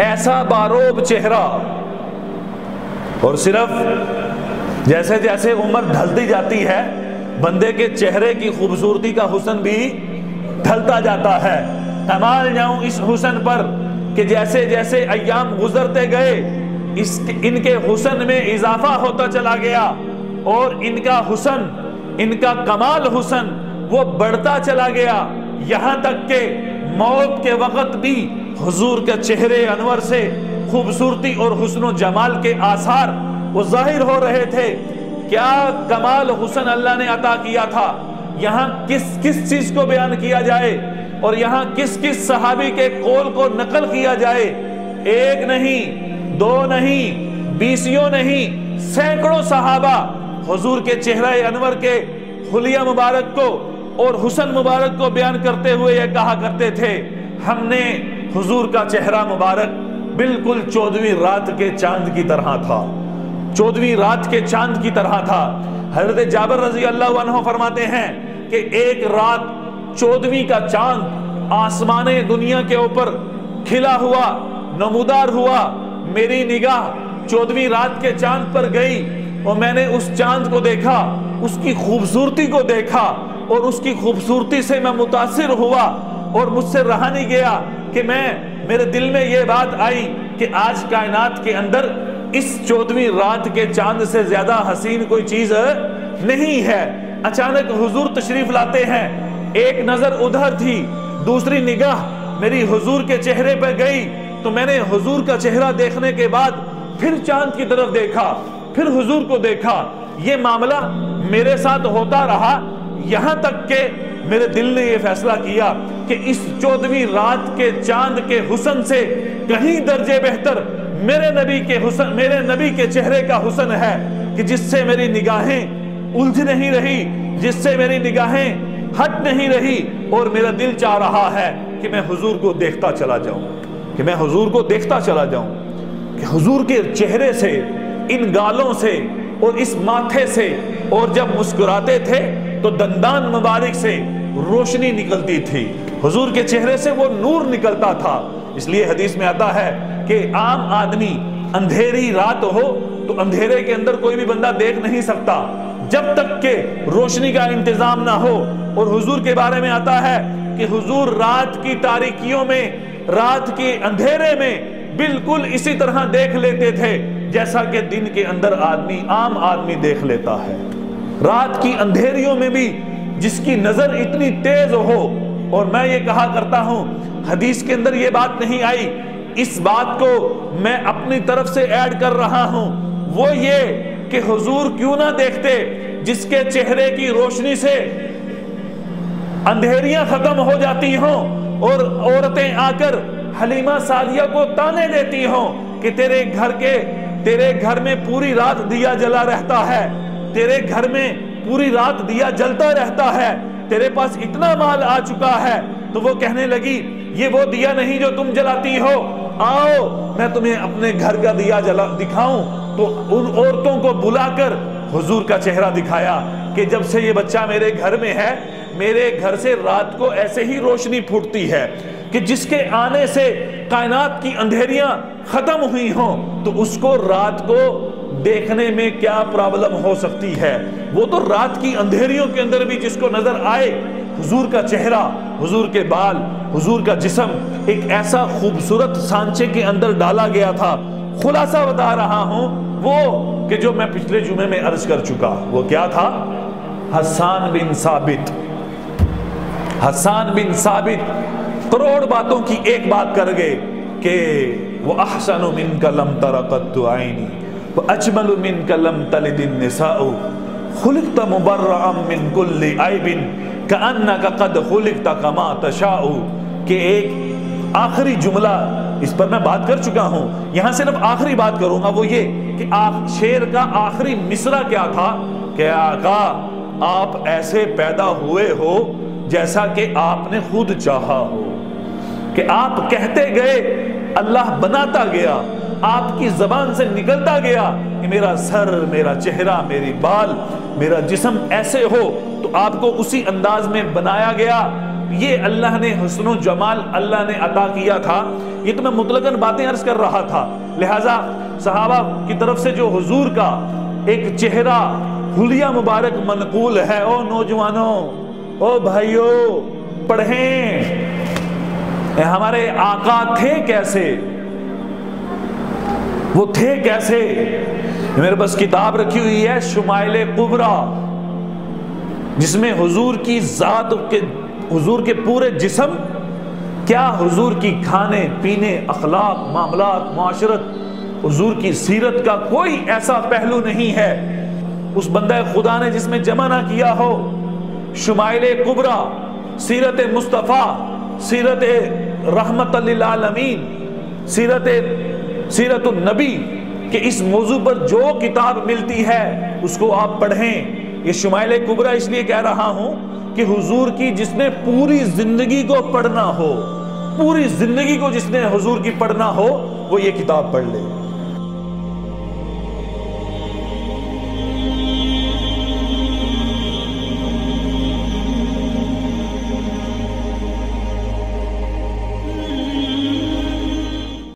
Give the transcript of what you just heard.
ایسا باروب چہرہ، اور صرف جیسے جیسے عمر ڈھلتی جاتی ہے بندے کے چہرے کی خوبصورتی کا حسن بھی ڈھلتا جاتا ہے۔ کمال جاؤں اس حسن پر کہ جیسے جیسے ایام گزرتے گئے ان کے حسن میں اضافہ ہوتا چلا گیا، اور ان کا حسن، ان کا کمال حسن وہ بڑھتا چلا گیا، یہاں تک کہ موت کے وقت بھی حضور کے چہرے انور سے خوبصورتی اور حسن و جمال کے آثار وہ ظاہر ہو رہے تھے۔ کیا کمال حسن اللہ نے عطا کیا تھا، یہاں کس کس چیز کو بیان کیا جائے اور یہاں کس کس صحابی کے قول کو نقل کیا جائے؟ ایک نہیں، دو نہیں، بیسیوں نہیں، سینکڑوں صحابہ حضور کے چہرہ انور کے حلیہ مبارک کو اور حسن مبارک کو بیان کرتے ہوئے یہ کہا کرتے تھے، ہم نے حضور کا چہرہ مبارک بالکل 14ویں رات کے چاند کی طرح تھا، 14ویں رات کے چاند کی طرح تھا۔ حضرت جابر رضی اللہ عنہ فرماتے ہیں کہ ایک رات 14ویں کا چاند آسمان دنیا کے اوپر کھلا ہوا، نمودار ہوا، میری نگاہ 14ویں رات کے چاند پر گئی اور میں نے اس چاند کو دیکھا، اس کی خوبصورتی کو دیکھا اور اس کی خوبصورتی سے میں متاثر ہوا، اور مجھ سے رہا نہیں گیا کہ میرے دل میں یہ بات آئی کہ آج کائنات کے اندر اس 14ویں رات کے چاند سے زیادہ حسین کوئی چیز نہیں ہے۔ اچانک حضور تشریف لاتے ہیں، ایک نظر ادھر تھی، دوسری نگاہ میری حضور کے چہرے پہ گئی، تو میں نے حضور کا چہرہ دیکھنے کے بعد پھر چاند کی طرف دیکھا، پھر حضور کو دیکھا۔ یہ معاملہ میرے ساتھ ہوتا رہا، یہاں تک کہ میرے دل نے یہ فیصلہ کیا کہ اس 14ویں رات کے چاند کے حسن سے کہیں درجے بہتر میرے نبی کے چہرے کا حسن ہے، کہ جس سے میری نگاہیں الجھ نہیں رہی، جس سے میری نگاہیں ہٹ نہیں رہی، اور میرا دل چاہ رہا ہے کہ میں حضور کو دیکھتا چلا جاؤں، کہ میں حضور کو دیکھتا چلا جاؤں، کہ حضور کے چہرے سے، ان گالوں سے اور اس ماتھے سے، اور جب مسکراتے تھے تو دندان مبارک سے روشنی نکلتی تھی، حضور کے چہرے سے وہ نور نکلتا تھا۔ اس لیے حدیث میں آتا ہے کہ عام آدمی اندھیری رات ہو تو اندھیرے کے اندر کوئی بھی بندہ دیکھ نہیں سکتا جب تک کہ روشنی کا انتظام نہ ہو، اور حضور کے بارے میں آتا ہے کہ حضور رات کی تاریکیوں میں، رات کے اندھیرے میں بالکل اسی طرح دیکھ لیتے تھے جیسا کہ دن کے اندر عام آدمی دیکھ لیتا ہے۔ رات کی اندھیریوں میں بھی جس کی نظر اتنی تیز ہو، اور میں یہ کہا کرتا ہوں حدیث کے اندر یہ بات نہیں آئی، اس بات کو میں اپنی طرف سے ایڈ کر رہا ہوں، وہ یہ کہ حضور کیوں نہ دیکھتے جس کے چہرے کی روشنی سے اندھیریاں ختم ہو جاتی ہوں، اور عورتیں آ کر حلیمہ سعدیہ کو تانے دیتی ہوں کہ تیرے گھر میں پوری رات دیا جلا رہتا ہے، تیرے گھر میں پوری رات دیا جلتا رہتا ہے، تیرے پاس اتنا مال آ چکا ہے۔ تو وہ کہنے لگی یہ وہ دیا نہیں جو تم جلاتی ہو، آؤ میں تمہیں اپنے گھر کا دیا دکھاؤں۔ تو ان عورتوں کو بلا کر حضور کا چہرہ دکھایا کہ جب سے یہ بچہ میرے گھر میں ہے، میرے گھر سے رات کو ایسے ہی روشنی پھوٹتی ہے کہ جس کے آنے سے کائنات کی اندھیریاں ختم ہوئی ہوں، تو اس کو رات کو دیکھنے میں کیا پرابلم ہو سکتی ہے؟ وہ تو رات کی اندھیریوں کے اندر بھی جس کو نظر آئے حضور کا چہرہ، حضور کے بال، حضور کا جسم ایک ایسا خوبصورت سانچے کے اندر ڈالا گیا تھا۔ خلاصہ بتا رہا ہوں وہ کہ جو میں پچھلے جمعے میں عرض کر چکا، وہ کیا تھا؟ حسان بن ثابت کروڑ باتوں کی ایک بات کر گئے کہ وَأَحْسَنُ مِنْكَ لَمْ تَرَ قَطُّ عَيْنِي وَأَجْمَلُ مِنْكَ لَمْ تَلِدِ النِّسَاءُ خُلِقْتَ مُبَرَّأً مِنْ كُلِّ عَيْبٍ كَأَنَّكَ قَدْ خُلِقْتَ كَمَا تَشَاءُ۔ کہ ایک آخری جملہ اس پر میں بات کر چکا ہوں، یہاں صرف آخری بات کروں گا، وہ یہ کہ شعر کا آخری مصرع کیا تھا کہ آقا آپ ایسے پیدا ہوئے ہو جیسا کہ آپ نے خود چاہا ہو، کہ آپ کہتے گئے اللہ بناتا گیا، آپ کی زبان سے نکلتا گیا کہ میرا سر، میرا چہرہ، میری بال، میرا جسم ایسے ہو، تو آپ کو اسی انداز میں بنایا گیا۔ یہ اللہ نے حسن و جمال اللہ نے عطا کیا تھا. یہ تو میں مطلقاً باتیں عرض کر رہا تھا. لہٰذا صحابہ کی طرف سے جو حضور کا ایک چہرہ حلیہ مبارک منقول ہے، او نوجوانوں، او بھائیوں، پڑھیں ہمارے آقا تھے کیسے، وہ تھے کیسے. میرے پاس کتاب رکھی ہوئی ہے شمائل کبریٰ، جس میں حضور کی ذات کے، حضور کے پورے جسم، کیا حضور کی کھانے پینے، اخلاق، معاملات، معاشرت، حضور کی سیرت کا کوئی ایسا پہلو نہیں ہے اس بندہ خدا نے جس میں جمع نہ کیا ہو. شمائل کبریٰ، سیرت مصطفیٰ، سیرت رحمت للعالمین، سیرت النبی، کہ اس موضوع پر جو کتاب ملتی ہے اس کو آپ پڑھیں. یہ شمائل کبریٰ اس لیے کہہ رہا ہوں کہ حضور کی جس نے پوری زندگی کو پڑھنا ہو، پوری زندگی کو جس نے حضور کی پڑھنا ہو، وہ یہ کتاب پڑھ لے.